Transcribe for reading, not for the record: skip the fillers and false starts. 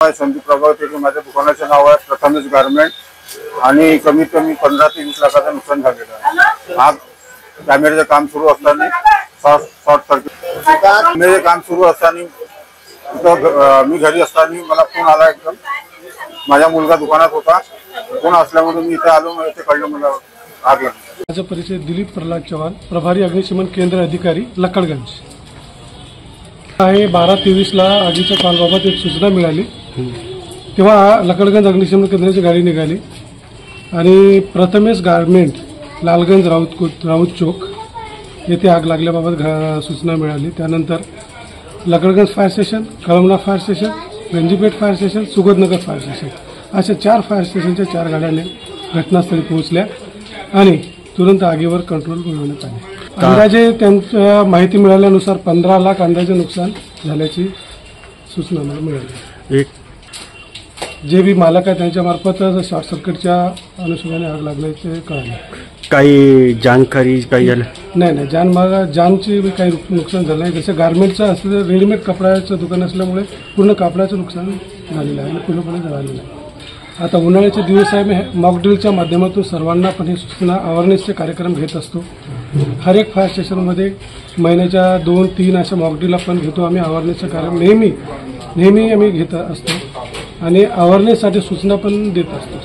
आहे संदीप प्रभावते. माझ्या दुकानाचे नाव आहे प्रथमेश गारमेंट आणि कमीत कमी 15 ते 20 लाखाचं नुकसान झालेलं आहे. आग कॅमेऱ्याचं काम सुरू असताना शॉर्ट सर्किट कॅमेऱ्याचे काम सुरू असताना मी घरी असताना मला फोन आला. एकदम माझा मुलगा दुकानात होता. फोन असल्यामुळे मी इथे आलो. इथे कळलं मला आग लागली. माझा परिचय दिलीप प्रल्हाद चव्हाण, प्रभारी अग्निशमन केंद्र अधिकारी लक्कडगंज आहे. 12:23 ला आगीच्या कॉलबाबत एक सूचना मिळाली. तेव्हा लक्कडगंज अग्निशमन केंद्राची गाडी निघाली आणि प्रथमेश गारमेंट लालगंज राऊत चौक येथे आग लागल्याबाबत सूचना मिळाली. त्यानंतर Lakkadganj fire station, Kalmana fire station, Ganjipeth fire station, Sugatnagar fire station अशा 4 फायर स्टेशनच्या 4 गाड्याने घटनास्थळी पोहोचल्या आणि तुरंत आगीवर कंट्रोल मिळवण्यात आले. अंदाजे त्यांच्या माहिती मिळाल्यानुसार 15 लाख अंदाजे नुकसान झाल्याची सूचना मला मिळाली. जे बी मालक आहे त्यांच्यामार्फत शॉर्ट सर्किटच्या अनुषंगाने आग लागल्याचे कळाले. काही जानकारी काही झालं नाही. जानची काही नुकसान झालं नाही. जसं गारमेंटचं असलं रेडीमेड कपड्याचं दुकान असल्यामुळे पूर्ण कापडाचं नुकसान झालेलं आहे आणि पूर्णपणे झालेलं आहे. आता उन्हाळ्याचे दिवस आहे. मी मॉकड्रिलच्या माध्यमातून सर्वांना पण हे सूचना अवेअरनेसचे कार्यक्रम घेत असतो. हर एक फायर स्टेशनमध्ये महिन्याच्या 2-3 अशा मॉकड्रिल आपण घेतो. आम्ही अवेअरनेसचे कार्यक्रम नेहमी आम्ही घेत असतो आणि अवेअरनेससाठी सूचना पण देत असतो.